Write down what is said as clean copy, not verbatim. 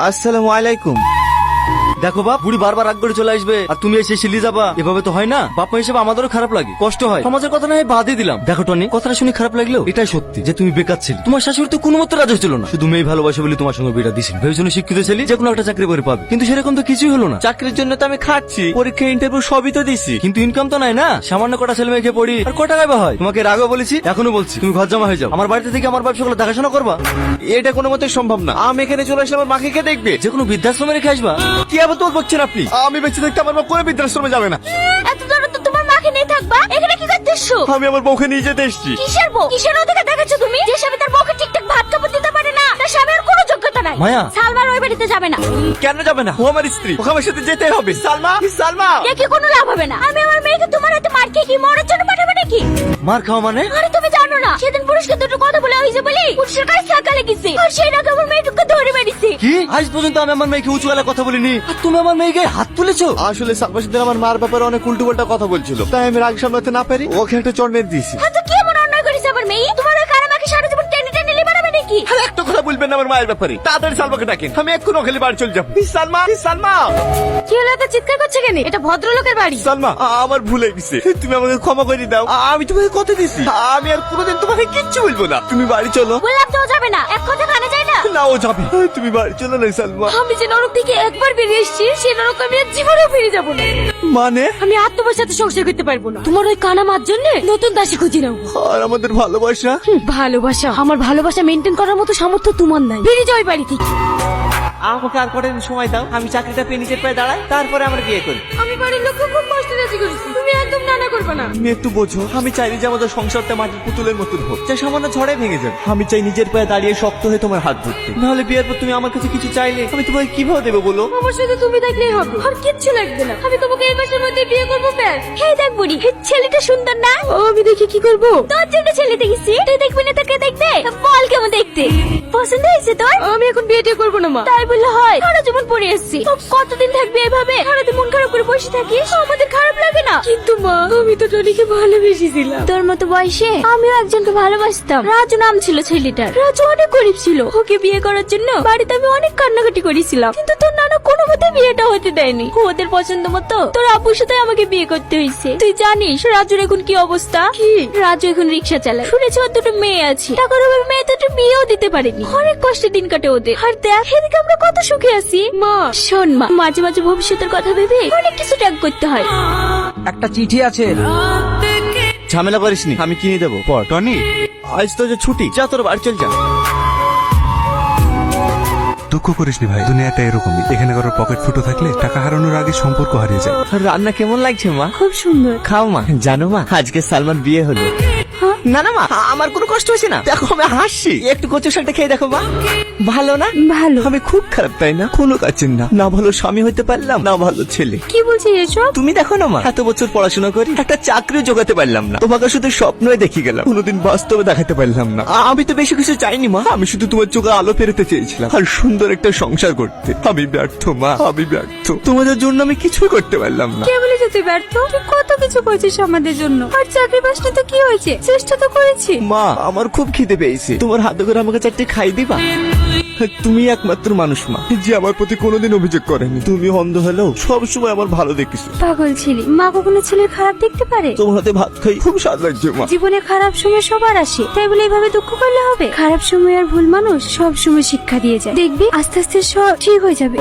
আসসালামু আলাইকুম। দেখো বাপ, বুড়ি বারবার রাগ করে চলে আসবে আর তুমি এসে শিলি যাবা, এভাবে তো হয় না। বাপ মা হিসেবে আমাদেরও খারাপ লাগে, কষ্ট হয়। সমাজের কথা না হয় বাদই দিলাম। দেখো টনি, কথাটা শুনে খারাপ লাগলেও এটাই সত্যি যে তুমি বেকার ছেলে। তোমার শাশুড়ি তো কোনো মতো রাজি ছিল না, শুধু মেয়ে ভালোবাসে বলে তোমার সঙ্গে বিয়েটা দিছিল। ভেবেছিল শিক্ষিত ছেলে যে কোনো একটা চাকরি করে পাবে, কিন্তু সেরকম তো কিছুই হলো না। চাকরির জন্য তো আমি খাচ্ছি, পরীক্ষা ইন্টারভিউ সবই তো দিছি, কিন্তু ইনকাম তো নাই না। সামান্য কটা ছেলে মেয়েকে পড়ি আর কটা গাইবা হয়। তোমাকে এর আগেও বলেছি, এখনো বলছি, তুমি ঘর জমা হয়ে যাও। আমার বাড়িতে থেকে আমার ব্যবসা গুলো দেখাশোনা করবা। এটা কোনো মতে সম্ভব না। আমি এখানে চলে আসলে আমার মাকে কে দেখবে? যে কোনো বৃদ্ধাশ্রমে রেখে আসবা। কি আবার তোর বলছেন আপনি? আমি বেঁচে থাকতে আমার মা কোনো বৃদ্ধাশ্রমে যাবে না। এত দূরে তো তোমার মাকে নিয়ে থাকবা, এখানে কি করতেছো? আমি আমার বউকে নিয়ে যেতে এসেছি। কিসের বউ? কিসের অধিকার দেখাচ্ছ তুমি? যে স্বামী তার বউকে ঠিকঠাক ভাত কাপড় দিতে পারে না, তার স্বামীর কোনো যোগ্যতা নাই। মায়া, সালমার ওই বাড়িতে যাবে না। কেন যাবে না? ও আমার স্ত্রী, ওকে আমার সাথে যেতে হবে। সালমা, সালমা, দেখে কোনো লাভ হবে না। আমি আমার মেয়েকে তোমার হাতে মার খেয়ে কি মরার জন্য পাঠাবো নাকি? মার খাওয়া মানে? আরে তুমি জানো না, সেদিন পুরুষকে দুটো কথা বলে হয়েছে বলি পুরুষের কাছে টাকা লেগেছে, আর সেই টাকা আমার মেয়েটুকু ধরে মেরেছে। কি? আজ পর্যন্ত আমি আমার মেয়েকে উঁচু গলায় কথা বলিনি, আর তুমি আমার মেয়েকে হাত তুলেছো? আসলে সালমা সেদিন আমার মার ব্যাপারে অনেক উল্টো পাল্টা কথা বলছিল, তাই আমি রাগ সামলাতে না পারি ওকে একটা চড় দিয়েছি। হ্যাঁ, তো কি এমন অন্যায় করেছে আমার মেয়ে? তোমার ওই কারামাকে সারা জীবন টেনে টেনে নিয়ে বেড়াবে নাকি? আর একটা কথা বলবেন না আমার মায়ের ব্যাপারে। তাড়াতাড়ি সালমাকে ডাকেন, আমি এক্ষুনি ওখানে বাড়ি চলে যাবো। সালমা, সালমা, কি হলো? এত চিৎকার করছে কেন? এটা ভদ্রলোকের বাড়ি। সালমা, আমার ভুল হয়ে গেছে, তুমি আমাকে ক্ষমা করে দাও। আমি তোমাকে কথা দিছি, আমি আর কোনোদিন তোমাকে কিচ্ছু বলবো না। তুমি বাড়ি চলো। বললাম তো ও যাবে না, এক কথা কানে যায় না। না, ও যাবে। তুমি বাড়ি চলো না সালমা। আমি যে নরক থেকে একবার বেরিয়ে এসেছি, সেই নরক আমি আর জীবনেও ফিরে যাবো না। মানে? আমি আর তোমার সাথে সংসার করতে পারবো না। তোমার ওই কানা মার জন্য নতুন দাসী খুঁজে নাও। আর আমাদের ভালোবাসা? ভালোবাসা? আমার ভালোবাসা মেনটেন করার মতো সামর্থ্য তোমার নাই। বেরিয়ে যাও এই বাড়ি থেকে। আমাকে আর কটা দিন সময় দাও, আমি চাকরিটা পেয়ে নিজের পায়ে দাঁড়াই, তারপরে আমরা বিয়ে করি। আমি বাড়ির লোককে খুব কষ্ট রাজি করেছি, তুমি একদম নানা করবে না। তুমি একটু বোঝো, আমি চাইনি যে আমাদের সংসারটা মাটির পুতুলের মতন হোক, যা সামান্য ঝড়ে ভেঙে যাবে। আমি চাই নিজের পায়ে দাঁড়িয়ে শক্ত হয়ে তোমার হাত ধরতে। নাহলে বিয়ের পর তুমি আমার কাছে কিছু চাইলে আমি তোমাকে কিভাবে দেবো বলো? আমার সাথে তুমি থাকলেই হবে, আর কিচ্ছু লাগবে না। আমি তোমাকে এই মাসের মধ্যে বিয়ে করবো ব্যাস। হেই দেখ বুড়ি, ছেলেটা সুন্দর না? আমি দেখি কি করবো? তোর জন্য ছেলে দেখেছি, তুই দেখবি না তাকে দেখবে? বল কেমন দেখতে? পছন্দ হয়েছে তোর? আমি এখন বিয়েটা করবো না মা। তাই বললে হয়? সারা জীবন পড়ে এসছি, কতদিন থাকবে এভাবে? সারাদিন মন খারাপ করে বসে থাকিস, আমাদের খারাপ লাগে না? কিন্তু মা, আমি তো টনিকে ভালোবেসেছিলাম। তোর মতো বয়সে আমিও একজনকে ভালোবাসতাম। রাজু নাম ছিল ছেলেটার। রাজু অনেক গরিব ছিল, ওকে বিয়ে করার জন্য বাড়িতে আমি অনেক কান্নাকাটি করেছিলাম, কিন্তু তোর নানা কোনো মতে বিয়েটা হতে দেয়নি। ওদের পছন্দ মতো তোর আব্বুর সাথে আমাকে বিয়ে করতে হয়েছে। তুই জানিস রাজুর এখন কি অবস্থা? কি? রাজু এখন রিক্সা চালায়। শুনেছি ওর দুটো মেয়ে আছে, টাকার অভাবে মেয়ে দুটো বিয়েও দিতে পারেনি। অনেক কষ্টে দিন কাটে ওদের। আর দেখ এদিকে আমরা কত সুখে আছি। মা শোন মা, মাঝে মাঝে ভবিষ্যতের কথা ভেবে অনেক কিছু ত্যাগ করতে হয়। একটা চিঠি আছে। ঝামেলা করিসনি, আমি কিনে দেবো পর। টনি, আজ তো যে ছুটি, যা তোর বাড়ি চল যা। দুঃখ করিসনি ভাই, দুনিয়াটা এরকমই। এখানে কারোর পকেট ফুটো থাকলে টাকা হারানোর আগে সম্পর্ক হারিয়ে যায়। রান্না কেমন লাগছে মা? খুব সুন্দর। খাও মা। জানো মা, আজকে সালমান বিয়ে হলো। না না মা, আমার কোনো কষ্ট হয়েছে না। দেখো আমি হাসছি। একটু কচু শাকটা খেয়ে দেখো মা, ভালো না? ভালো। আমি খুব খারাপ তাই না? কোনো কাজের না, না ভালো স্বামী হতে পারলাম, না ভালো ছেলে। কি বলছিস এসব? তুমি দেখো না মা, এত বছর পড়াশোনা করি একটা চাকরি জোগাতে পারলাম না। তোমাকে শুধু স্বপ্নই দেখি গেলাম, কোনোদিন বাস্তবে দেখাতে পারলাম না। আমি তো বেশি কিছু চাইনি মা, আমি শুধু তোমার চোখে আলো ফেরতে চেয়েছিলাম আর সুন্দর একটা সংসার করতে। আমি ব্যর্থ মা, আমি ব্যর্থ। তোমাদের জন্য আমি কিছুই করতে পারলাম না। কে বলেছে তুই ব্যর্থ? তুই কত কিছু করেছিস আমাদের জন্য, আর চাকরি পাসনি তো কি হয়েছে? চেষ্টা তো করেছি। মা, আমার খুব খিদে পেয়েছে, তোমার হাতে করে আমাকে চারটে খাই দিবা? তুমি একমাত্র মানুষ মা যে আমার প্রতি কোনোদিন অভিযোগ করেনি। তুমি অন্ধ হলেও সবসময় আমার ভালো দেখেছো। পাগল ছিলি, মা কখনো ছেলের খারাপ দেখতে পারে? তোমার হাতে ভাত খাই খুব স্বাদ লাগছে মা। জীবনে খারাপ সময় সবার আসে, তাই বলে এভাবে দুঃখ করলে হবে? খারাপ সময় আর ভুল মানুষ সব সময় শিক্ষা দিয়ে যায়। দেখবি আস্তে আস্তে সব ঠিক হয়ে যাবে।